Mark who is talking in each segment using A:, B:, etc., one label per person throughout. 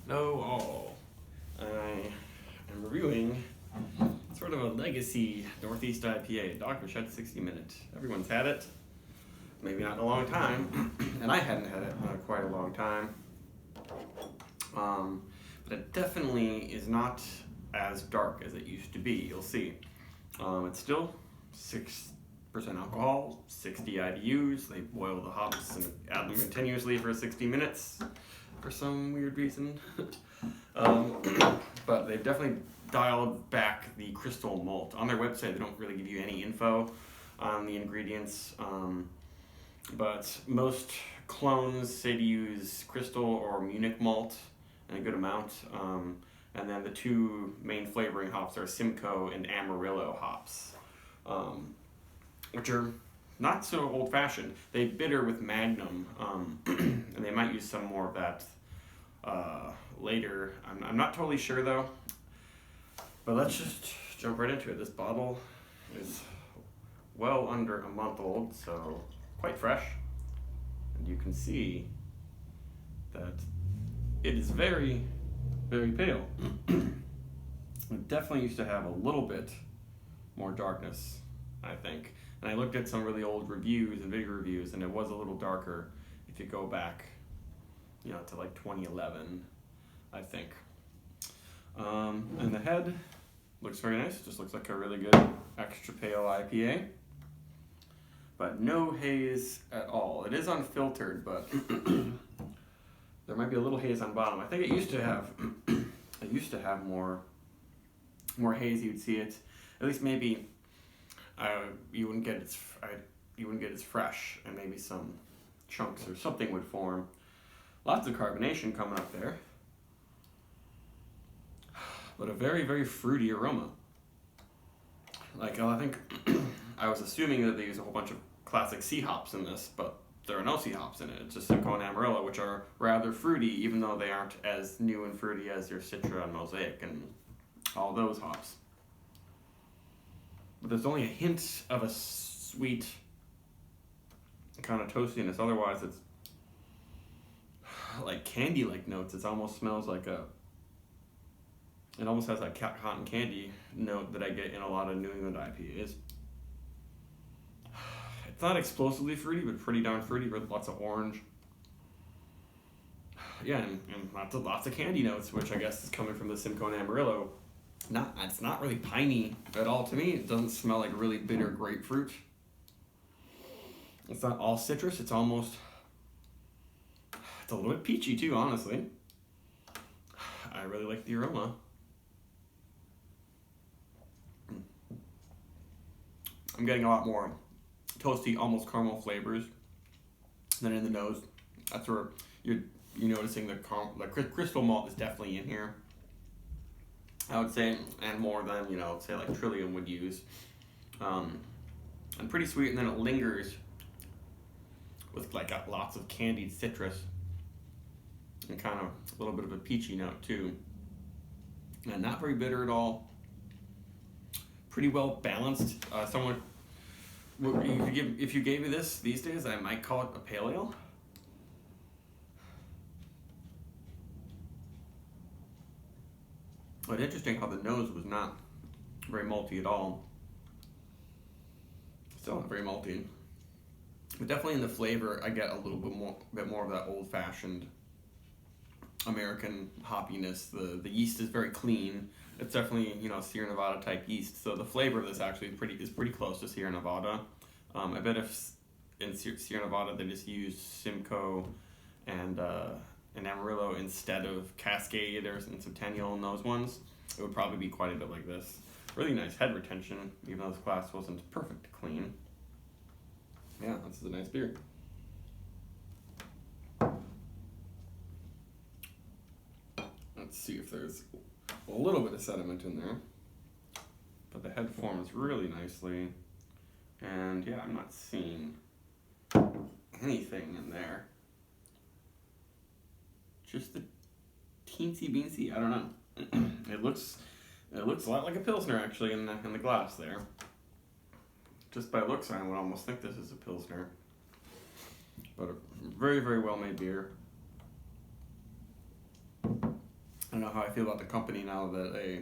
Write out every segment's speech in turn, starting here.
A: Hello all. I am reviewing sort of a legacy Northeast IPA, Dogfish at 60 Minute. Everyone's had it, maybe not in a long time, and I hadn't had it in quite a long time. But it definitely is not as dark as it used to be, you'll see. It's still 6% alcohol, 60 IBUs. They boil the hops and add them continuously for 60 minutes for some weird reason. But they've definitely dialed back the crystal malt. On their website, they don't really give you any info on the ingredients, but most clones say to use crystal or Munich malt in a good amount. And then the two main flavoring hops are Simcoe and Amarillo hops, which are not so old-fashioned. They bitter with Magnum, and they might use some more of that later. I'm not totally sure though, but let's just jump right into it. This bottle is well under a month old, so quite fresh, and you can see that it is very, very pale. It definitely used to have a little bit more darkness, I think. And I looked at some really old reviews and video reviews, and it was a little darker if you go back, to like 2011, I think. And the head looks very nice. Just looks like a really good extra pale IPA, but no haze at all. It is unfiltered, but there might be a little haze on bottom. I think it used to have more haze. You'd see it, at least maybe. You wouldn't get as fresh, and maybe some chunks or something would form. Lots of carbonation coming up there, but a very, very fruity aroma. Like, I think I was assuming that they use a whole bunch of classic C hops in this, but there are no C hops in it. It's just Simcoe and Amarillo, which are rather fruity, even though they aren't as new and fruity as your Citra and Mosaic and all those hops. But there's only a hint of a sweet kind of toastiness. Otherwise, it's like candy-like notes. It almost smells like it almost has that cotton candy note that I get in a lot of New England IPAs. It's not explosively fruity, but pretty darn fruity with lots of orange. Yeah, and lots of candy notes, which I guess is coming from the Simcoe and Amarillo. It's not really piney at all to me. It doesn't smell like really bitter grapefruit. It's not all citrus. It's a little bit peachy too, honestly. I really like the aroma. I'm getting a lot more toasty, almost caramel flavors than in the nose. That's where you're noticing the crystal malt is definitely in here, I would say, and more than, say like Trillium would use. And pretty sweet, and then it lingers with like lots of candied citrus and kind of a little bit of a peachy note too. And not very bitter at all. Pretty well balanced. If you gave me this these days, I might call it a pale ale. But interesting how the nose was not very malty at all. Still not very malty. But definitely in the flavor, I get a little bit more of that old-fashioned American hoppiness. The yeast is very clean. It's definitely, Sierra Nevada type yeast. So the flavor of this actually is pretty close to Sierra Nevada. I bet if in Sierra Nevada they just used Simcoe and Amarillo instead of Cascade or Centennial and those ones, it would probably be quite a bit like this. Really nice head retention, even though this glass wasn't perfect clean. Yeah, this is a nice beer. Let's see if there's a little bit of sediment in there. But the head forms really nicely. And yeah, I'm not seeing anything in there. Just the teensy beansy, I don't know. It looks a lot like a Pilsner actually in the glass there. Just by looks, I would almost think this is a Pilsner. But a very, very well made beer. don't know how I feel about the company now that they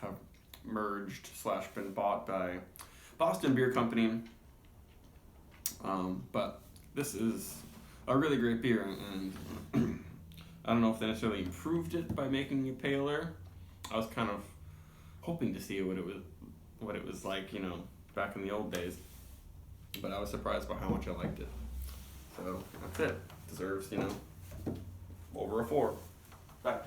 A: have merged / been bought by Boston Beer Company. But this is a really great beer, and I don't know if they necessarily improved it by making it paler. I was kind of hoping to see what it was like, back in the old days. But I was surprised by how much I liked it. So that's it. Deserves, over a 4. Back.